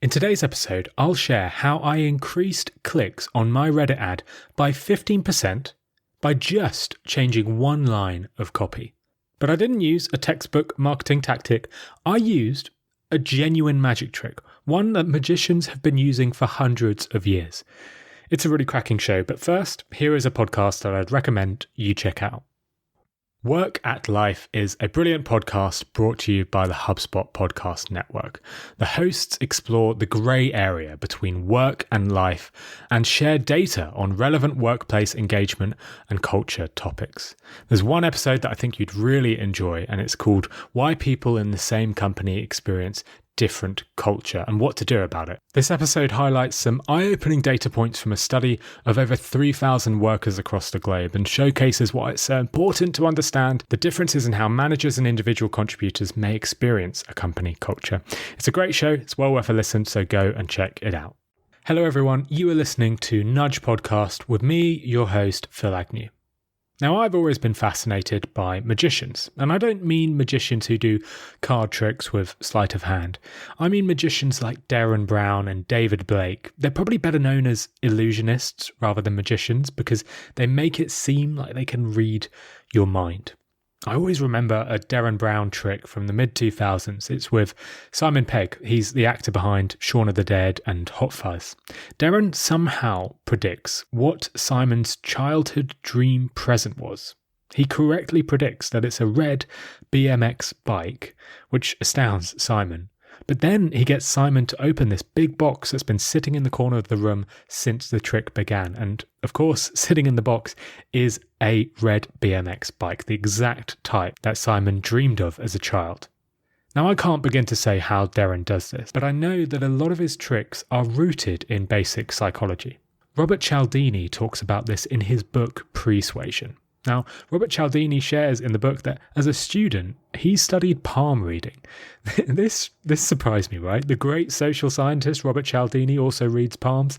In today's episode, I'll share how I increased clicks on my Reddit ad by 15% by just changing one line of copy. But I didn't use a textbook marketing tactic. I used a genuine magic trick, one that magicians have been using for hundreds of years. It's a really cracking show, but first, here is a podcast that I'd recommend you check out. Work at Life is a brilliant podcast brought to you by the HubSpot Podcast Network. The hosts explore the grey area between work and life and share data on relevant workplace engagement and culture topics. There's one episode that I think you'd really enjoy, and it's called Why People in the Same Company Experience Different Culture and What to Do About It. This episode highlights some eye-opening data points from a study of over 3,000 workers across the globe and showcases why it's so important to understand the differences in how managers and individual contributors may experience a company culture. It's a great show, it's well worth a listen, so go and check it out. Hello everyone, you are listening to Nudge Podcast with me, your host, Phil Agnew. Now, I've always been fascinated by magicians, and I don't mean magicians who do card tricks with sleight of hand. I mean magicians like Darren Brown and David Blake. They're probably better known as illusionists rather than magicians because they make it seem like they can read your mind. I always remember a Darren Brown trick from the mid-2000s. It's with Simon Pegg. He's the actor behind Shaun of the Dead and Hot Fuzz. Darren somehow predicts what Simon's childhood dream present was. He correctly predicts that it's a red BMX bike, which astounds Simon. But then he gets Simon to open this big box that's been sitting in the corner of the room since the trick began. And of course, sitting in the box is a red BMX bike, the exact type that Simon dreamed of as a child. Now, I can't begin to say how Darren does this, but I know that a lot of his tricks are rooted in basic psychology. Robert Cialdini talks about this in his book, Persuasion. Now, Robert Cialdini shares in the book that as a student, he studied palm reading. This surprised me, right? The great social scientist Robert Cialdini also reads palms,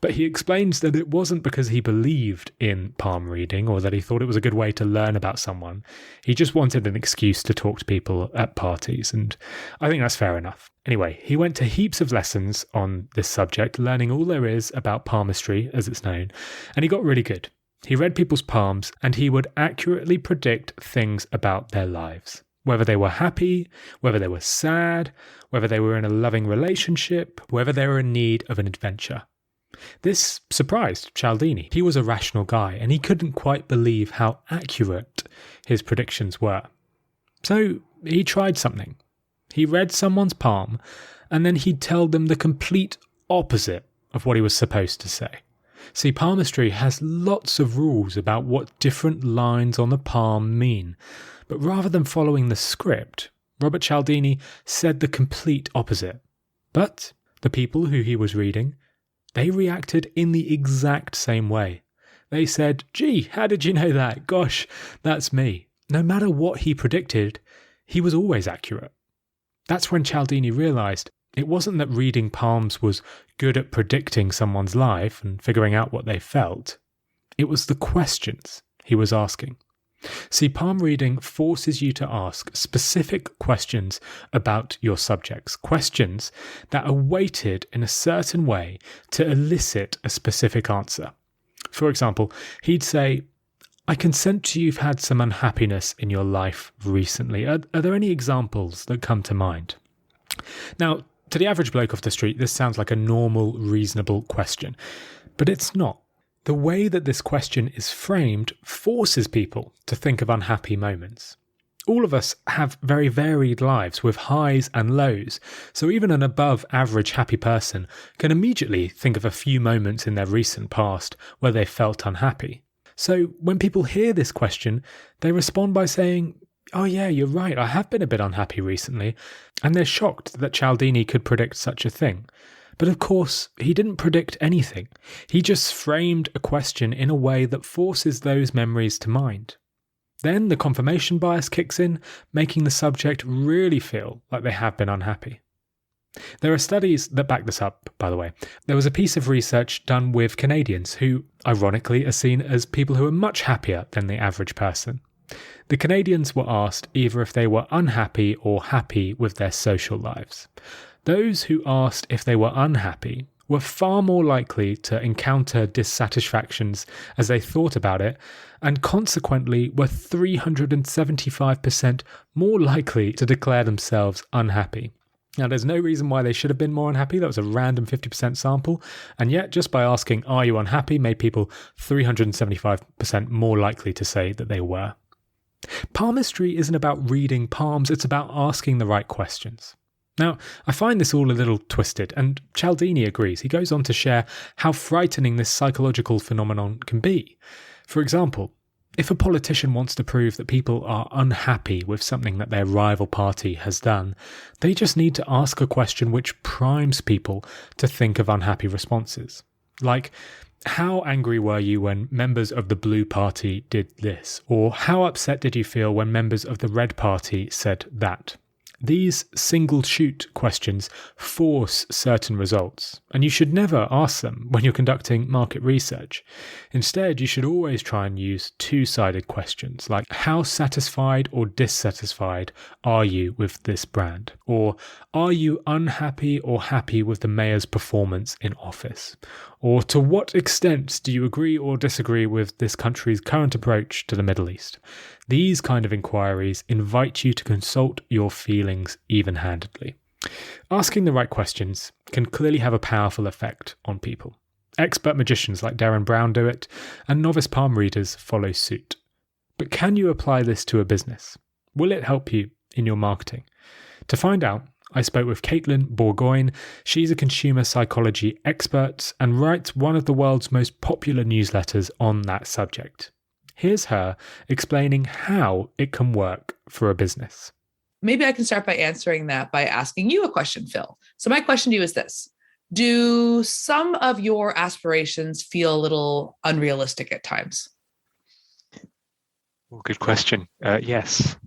but he explains that it wasn't because he believed in palm reading or that he thought it was a good way to learn about someone. He just wanted an excuse to talk to people at parties, and I think that's fair enough. Anyway, he went to heaps of lessons on this subject, learning all there is about palmistry, as it's known, and he got really good. He read people's palms and he would accurately predict things about their lives. Whether they were happy, whether they were sad, whether they were in a loving relationship, whether they were in need of an adventure. This surprised Cialdini. He was a rational guy and he couldn't quite believe how accurate his predictions were. So he tried something. He read someone's palm and then he'd tell them the complete opposite of what he was supposed to say. See, palmistry has lots of rules about what different lines on the palm mean, but rather than following the script, Robert Cialdini said the complete opposite. But the people who he was reading, they reacted in the exact same way. They said, "Gee, how did you know that? Gosh, that's me." No matter what he predicted, he was always accurate. That's when Cialdini realised it wasn't that reading palms was good at predicting someone's life and figuring out what they felt. It was the questions he was asking. See, palm reading forces you to ask specific questions about your subjects, questions that are weighted in a certain way to elicit a specific answer. For example, he'd say, "I can sense you've had some unhappiness in your life recently. Are there any examples that come to mind?" Now, to the average bloke off the street, this sounds like a normal, reasonable question, but it's not. The way that this question is framed forces people to think of unhappy moments. All of us have very varied lives with highs and lows, so even an above average happy person can immediately think of a few moments in their recent past where they felt unhappy. So when people hear this question, they respond by saying, "Oh yeah, you're right, I have been a bit unhappy recently," and they're shocked that Cialdini could predict such a thing. But of course, he didn't predict anything. He just framed a question in a way that forces those memories to mind. Then the confirmation bias kicks in, making the subject really feel like they have been unhappy. There are studies that back this up, by the way. There was a piece of research done with Canadians who, ironically, are seen as people who are much happier than the average person. The Canadians were asked either if they were unhappy or happy with their social lives. Those who asked if they were unhappy were far more likely to encounter dissatisfactions as they thought about it, and consequently were 375% more likely to declare themselves unhappy. Now, there's no reason why they should have been more unhappy. That was a random 50% sample. And yet, just by asking, are you unhappy, made people 375% more likely to say that they were. Palmistry isn't about reading palms, it's about asking the right questions. Now, I find this all a little twisted, and Cialdini agrees. He goes on to share how frightening this psychological phenomenon can be. For example, if a politician wants to prove that people are unhappy with something that their rival party has done, they just need to ask a question which primes people to think of unhappy responses. Like, how angry were you when members of the Blue Party did this? Or how upset did you feel when members of the Red Party said that? These single-shoot questions force certain results, and you should never ask them when you're conducting market research. Instead, you should always try and use two-sided questions, like how satisfied or dissatisfied are you with this brand? Or are you unhappy or happy with the mayor's performance in office? Or to what extent do you agree or disagree with this country's current approach to the Middle East? These kind of inquiries invite you to consult your feelings even-handedly. Asking the right questions can clearly have a powerful effect on people. Expert magicians like Darren Brown do it, and novice palm readers follow suit. But can you apply this to a business? Will it help you in your marketing? To find out, I spoke with Katelyn Bourgoin. She's a consumer psychology expert and writes one of the world's most popular newsletters on that subject. Here's her explaining how it can work for a business. Maybe I can start by answering that by asking you a question, Phil. So my question to you is this. Do some of your aspirations feel a little unrealistic at times? Well, good question. Yes.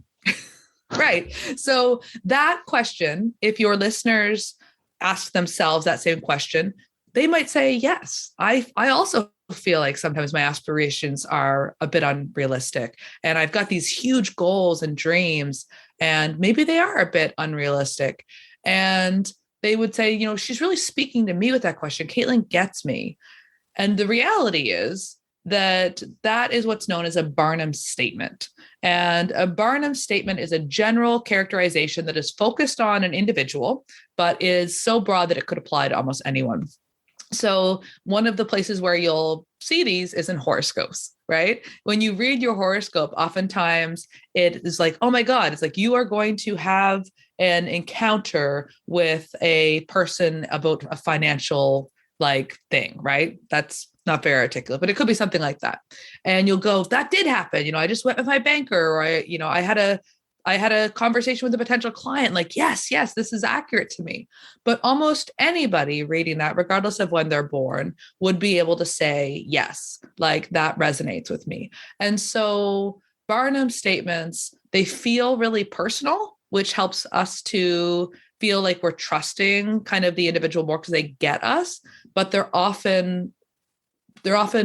Right. So that question, if your listeners ask themselves that same question, they might say, yes, I also feel like sometimes my aspirations are a bit unrealistic and I've got these huge goals and dreams and maybe they are a bit unrealistic. And they would say, she's really speaking to me with that question. Katelyn gets me. And the reality is that is what's known as a Barnum statement. And a Barnum statement is a general characterization that is focused on an individual, but is so broad that it could apply to almost anyone. So one of the places where you'll see these is in horoscopes, right? When you read your horoscope, oftentimes it is like, oh my God, it's like you are going to have an encounter with a person about a financial thing, right? That's not very articulate, but it could be something like that. And you'll go, that did happen. I just went with my banker, or I had a conversation with a potential client, yes, this is accurate to me. But almost anybody reading that, regardless of when they're born, would be able to say, yes, that resonates with me. And so Barnum statements, they feel really personal, which helps us to feel like we're trusting kind of the individual more because they get us, but they're often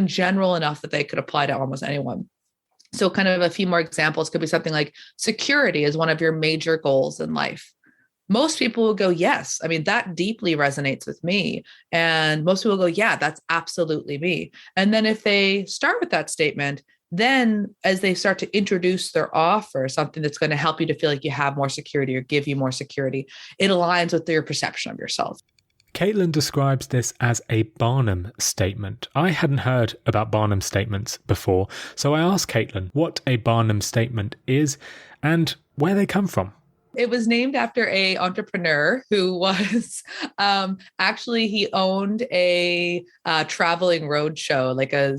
general enough that they could apply to almost anyone. So kind of a few more examples could be something like security is one of your major goals in life. Most people will go, yes. I mean, that deeply resonates with me. And most people go, yeah, that's absolutely me. And then if they start with that statement, then as they start to introduce their offer, something that's going to help you to feel like you have more security or give you more security, it aligns with your perception of yourself. Katelyn describes this as a Barnum statement. I hadn't heard about Barnum statements before, so I asked Katelyn what a Barnum statement is and where they come from. It was named after an entrepreneur who was actually he owned a traveling road show, like a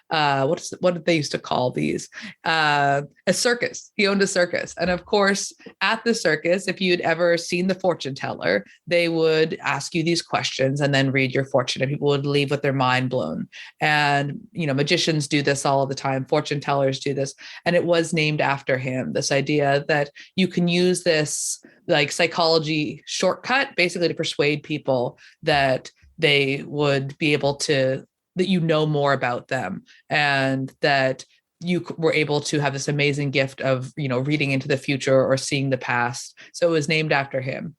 what did they used to call these? A circus. He owned a circus. And of course, at the circus, if you'd ever seen the fortune teller, they would ask you these questions and then read your fortune, and people would leave with their mind blown. And, magicians do this all the time. Fortune tellers do this. And it was named after him, this idea that you can use this psychology shortcut basically to persuade people that they would be able to that more about them and that you were able to have this amazing gift of, reading into the future or seeing the past. So it was named after him.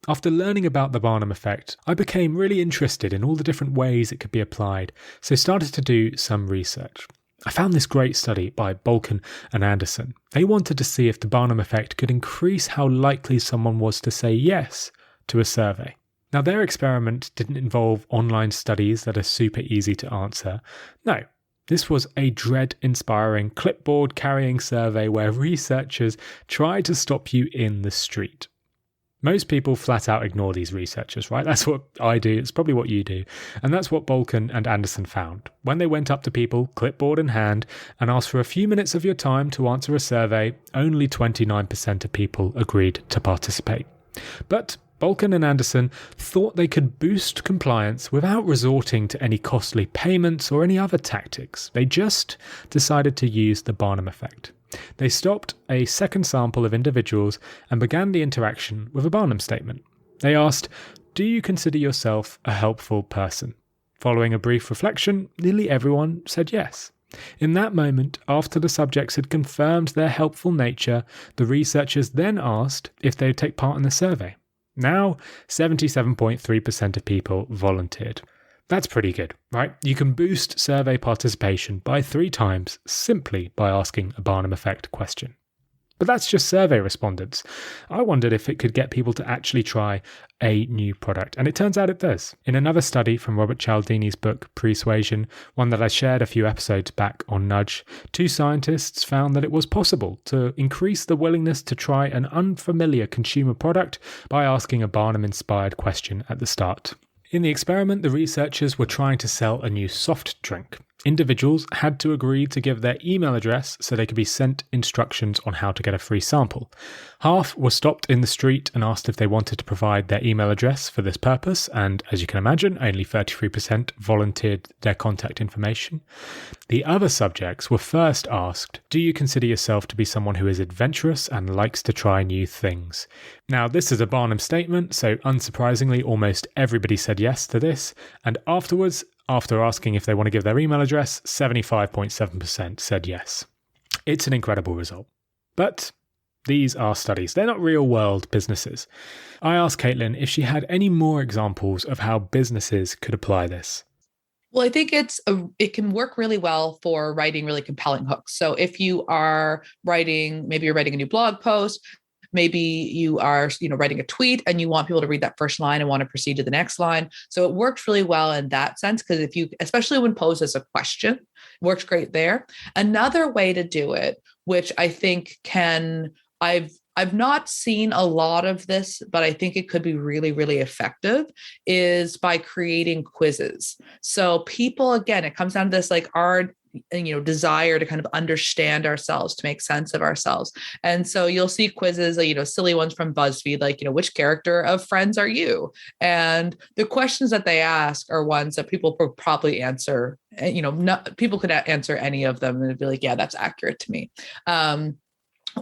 After learning about the Barnum effect, I became really interested in all the different ways it could be applied, so started to do some research. I found this great study by Bourgoin and Anderson. They wanted to see if the Barnum effect could increase how likely someone was to say yes to a survey. Now, their experiment didn't involve online studies that are super easy to answer. No, this was a dread-inspiring, clipboard-carrying survey where researchers tried to stop you in the street. Most people flat out ignore these researchers, right? That's what I do. It's probably what you do. And that's what Bourgoin and Anderson found. When they went up to people, clipboard in hand, and asked for a few minutes of your time to answer a survey, only 29% of people agreed to participate. But Bourgoin and Anderson thought they could boost compliance without resorting to any costly payments or any other tactics. They just decided to use the Barnum effect. They stopped a second sample of individuals and began the interaction with a Barnum statement. They asked, "Do you consider yourself a helpful person?" Following a brief reflection, nearly everyone said yes. In that moment, after the subjects had confirmed their helpful nature, the researchers then asked if they would take part in the survey. Now, 77.3% of people volunteered. That's pretty good, right? You can boost survey participation by 3 times simply by asking a Barnum effect question. But that's just survey respondents. I wondered if it could get people to actually try a new product, and it turns out it does. In another study from Robert Cialdini's book Persuasion, one that I shared a few episodes back on Nudge, 2 scientists found that it was possible to increase the willingness to try an unfamiliar consumer product by asking a Barnum-inspired question at the start. In the experiment, the researchers were trying to sell a new soft drink. Individuals had to agree to give their email address so they could be sent instructions on how to get a free sample. Half were stopped in the street and asked if they wanted to provide their email address for this purpose, and as you can imagine, only 33% volunteered their contact information. The other subjects were first asked, "Do you consider yourself to be someone who is adventurous and likes to try new things?" Now, this is a Barnum statement, so unsurprisingly, almost everybody said yes to this, and afterwards, after asking if they want to give their email address, 75.7% said yes. It's an incredible result. But these are studies. They're not real-world businesses. I asked Katelyn if she had any more examples of how businesses could apply this. Well, I think it can work really well for writing really compelling hooks. So if you are maybe you're writing a new blog post, maybe you are, writing a tweet and you want people to read that first line and want to proceed to the next line. So it worked really well in that sense, because especially when posed as a question, it works great there. Another way to do it, which I think I've not seen a lot of this, but I think it could be really, really effective, is by creating quizzes. So people, again, it comes down to this, like our desire to kind of understand ourselves, to make sense of ourselves. And so you'll see quizzes, silly ones from BuzzFeed, like, which character of Friends are you? And the questions that they ask are ones that people will probably answer. People could answer any of them and it'd be like, yeah, that's accurate to me.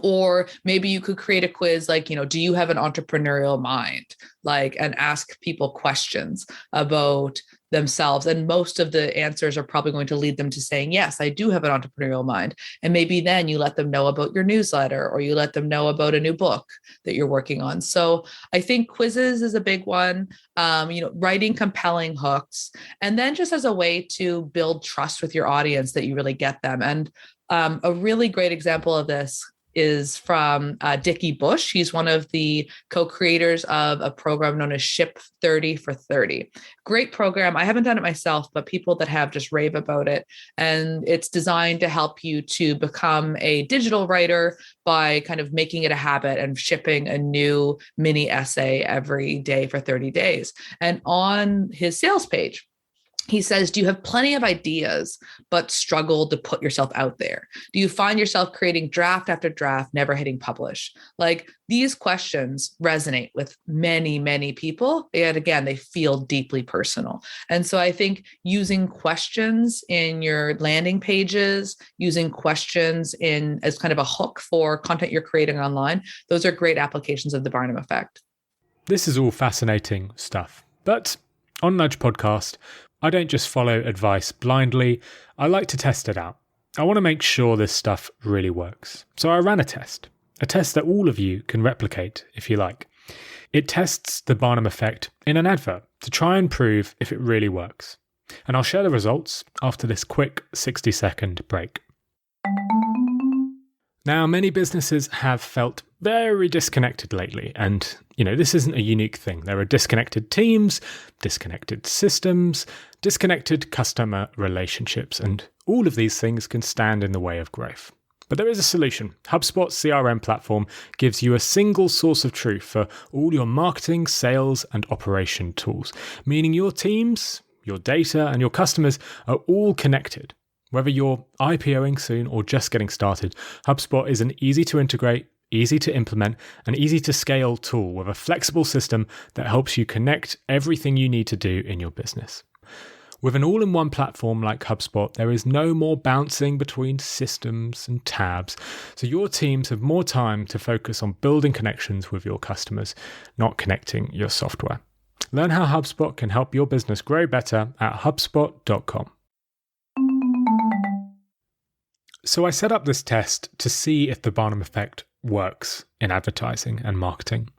Or maybe you could create a quiz like, do you have an entrepreneurial mind? And ask people questions about themselves. And most of the answers are probably going to lead them to saying, yes, I do have an entrepreneurial mind. And maybe then you let them know about your newsletter, or you let them know about a new book that you're working on. So I think quizzes is a big one, writing compelling hooks, and then just as a way to build trust with your audience that you really get them. And a really great example of this is from Dickie Bush. He's one of the co-creators of a program known as Ship 30 for 30. Great program. I haven't done it myself, but people that have just rave about it. And it's designed to help you to become a digital writer by kind of making it a habit and shipping a new mini essay every day for 30 days. And on his sales page, he says, do you have plenty of ideas, but struggle to put yourself out there? Do you find yourself creating draft after draft, never hitting publish? These questions resonate with many, many people. And again, they feel deeply personal. And so I think using questions in your landing pages, using questions as kind of a hook for content you're creating online, those are great applications of the Barnum effect. This is all fascinating stuff. But on Nudge Podcast, I don't just follow advice blindly. I like to test it out. I want to make sure this stuff really works. So I ran a test that all of you can replicate if you like. It tests the Barnum effect in an advert to try and prove if it really works. And I'll share the results after this quick 60-second break. Now, many businesses have felt very disconnected lately, and this isn't a unique thing. There are disconnected teams, disconnected systems, disconnected customer relationships, and all of these things can stand in the way of growth. But there is a solution. HubSpot's CRM platform gives you a single source of truth for all your marketing, sales, and operation tools, meaning your teams, your data, and your customers are all connected. Whether you're IPOing soon or just getting started, HubSpot is an easy to integrate, easy to implement, and easy to scale tool with a flexible system that helps you connect everything you need to do in your business. With an all-in-one platform like HubSpot, there is no more bouncing between systems and tabs, so your teams have more time to focus on building connections with your customers, not connecting your software. Learn how HubSpot can help your business grow better at HubSpot.com. So I set up this test to see if the Barnum effect works in advertising and marketing.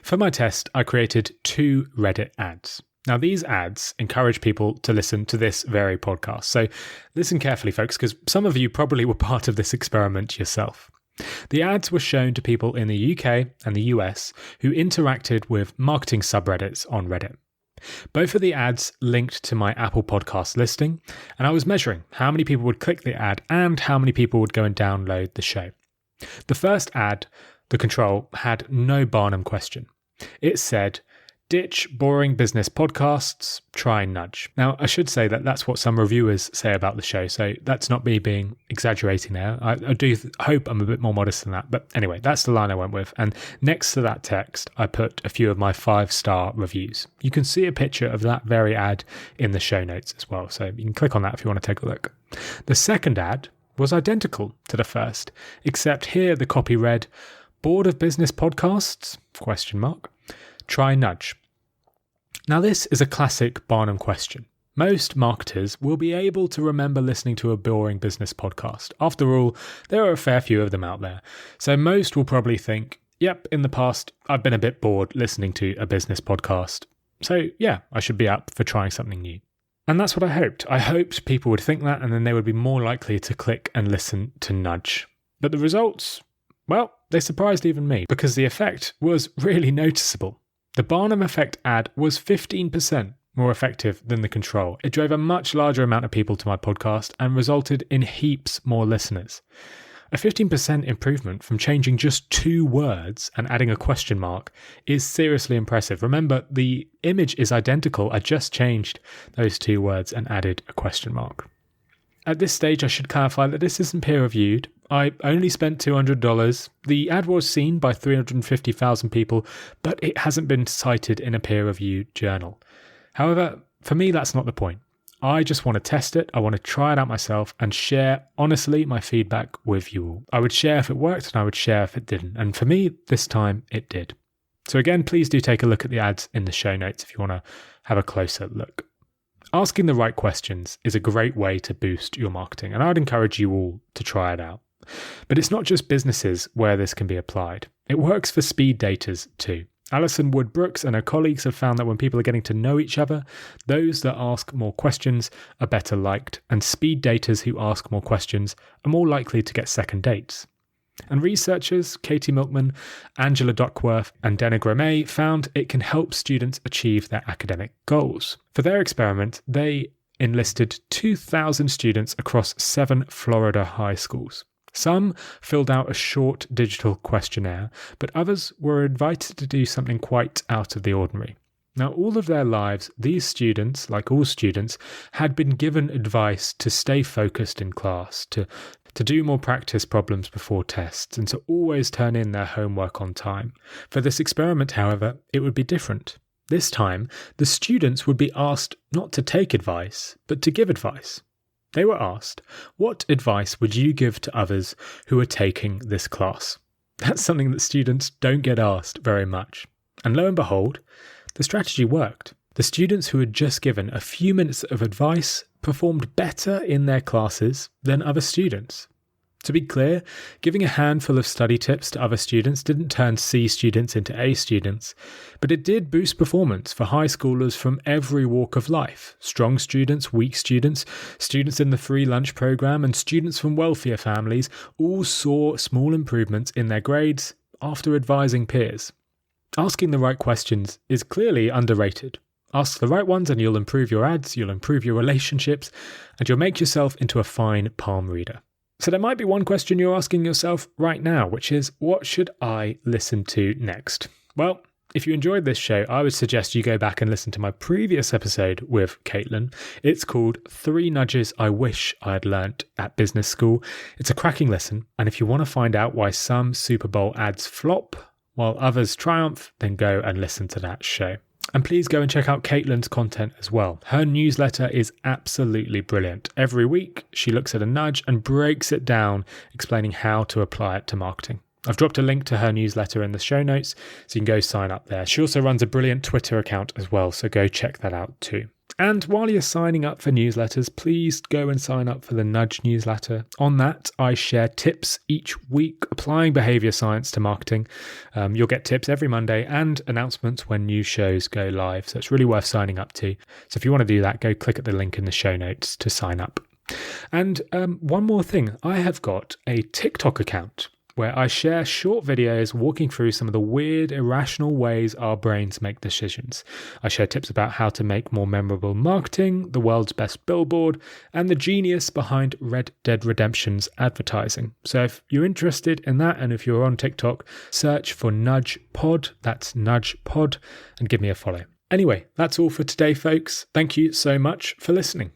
For my test, I created 2 Reddit ads. Now, these ads encourage people to listen to this very podcast. So listen carefully, folks, because some of you probably were part of this experiment yourself. The ads were shown to people in the UK and the US who interacted with marketing subreddits on Reddit. Both of the ads linked to my Apple Podcast listing, and I was measuring how many people would click the ad and how many people would go and download the show. The first ad, the control, had no Barnum question. It said, "Ditch boring business podcasts, try nudge." Now, I should say that that's what some reviewers say about the show, so that's not me being exaggerating there. I do hope I'm a bit more modest than that. But anyway, that's the line I went with. And next to that text, I put a few of my 5-star reviews. You can see a picture of that very ad in the show notes as well, so you can click on that if you want to take a look. The second ad was identical to the first, except here the copy read, "Bored of business podcasts? ? Try nudge." Now, this is a classic Barnum question. Most marketers will be able to remember listening to a boring business podcast. After all, there are a fair few of them out there. So most will probably think, yep, in the past, I've been a bit bored listening to a business podcast. So yeah, I should be up for trying something new. And that's what I hoped. I hoped people would think that, and then they would be more likely to click and listen to nudge. But the results, well, they surprised even me, because the effect was really noticeable. The Barnum effect ad was 15% more effective than the control. It drove a much larger amount of people to my podcast and resulted in heaps more listeners. A 15% improvement from changing just 2 words and adding a question mark is seriously impressive. Remember, the image is identical. I just changed those 2 words and added a question mark. At this stage, I should clarify that this isn't peer-reviewed. I only spent $200. The ad was seen by 350,000 people, but it hasn't been cited in a peer-reviewed journal. However, for me, that's not the point. I just want to test it. I want to try it out myself and share, honestly, my feedback with you all. I would share if it worked and I would share if it didn't. And for me, this time, it did. So again, please do take a look at the ads in the show notes if you want to have a closer look. Asking the right questions is a great way to boost your marketing, and I'd encourage you all to try it out. But it's not just businesses where this can be applied. It works for speed daters too. Alison Wood Brooks and her colleagues have found that when people are getting to know each other, those that ask more questions are better liked, and speed daters who ask more questions are more likely to get second dates. And researchers Katie Milkman, Angela Duckworth, and Dana Grommet found it can help students achieve their academic goals. For their experiment, they enlisted 2,000 students across 7 Florida high schools. Some filled out a short digital questionnaire, but others were invited to do something quite out of the ordinary. Now, all of their lives, these students, like all students, had been given advice to stay focused in class, to do more practice problems before tests, and to always turn in their homework on time. For this experiment, however, it would be different. This time, the students would be asked not to take advice, but to give advice. They were asked, what advice would you give to others who are taking this class? That's something that students don't get asked very much. And lo and behold, the strategy worked. The students who had just given a few minutes of advice performed better in their classes than other students. To be clear, giving a handful of study tips to other students didn't turn C students into A students, but it did boost performance for high schoolers from every walk of life. Strong students, weak students, students in the free lunch program, and students from wealthier families all saw small improvements in their grades after advising peers. Asking the right questions is clearly underrated. Ask the right ones and you'll improve your ads, you'll improve your relationships, and you'll make yourself into a fine palm reader. So there might be one question you're asking yourself right now, which is, what should I listen to next? Well, if you enjoyed this show, I would suggest you go back and listen to my previous episode with Katelyn. It's called 3 Nudges I Wish I Had Learnt at Business School. It's a cracking listen, and if you want to find out why some Super Bowl ads flop while others triumph, then go and listen to that show. And please go and check out Katelyn's content as well. Her newsletter is absolutely brilliant. Every week, she looks at a nudge and breaks it down, explaining how to apply it to marketing. I've dropped a link to her newsletter in the show notes, so you can go sign up there. She also runs a brilliant Twitter account as well, so go check that out too. And while you're signing up for newsletters, please go and sign up for the Nudge newsletter. On that, I share tips each week applying behavior science to marketing. You'll get tips every Monday and announcements when new shows go live. So it's really worth signing up to. So if you want to do that, go click at the link in the show notes to sign up. And one more thing, I have got a TikTok account where I share short videos walking through some of the weird, irrational ways our brains make decisions. I share tips about how to make more memorable marketing, the world's best billboard, and the genius behind Red Dead Redemption's advertising. So if you're interested in that, and if you're on TikTok, search for Nudge Pod, that's Nudge Pod, and give me a follow. Anyway, that's all for today, folks. Thank you so much for listening.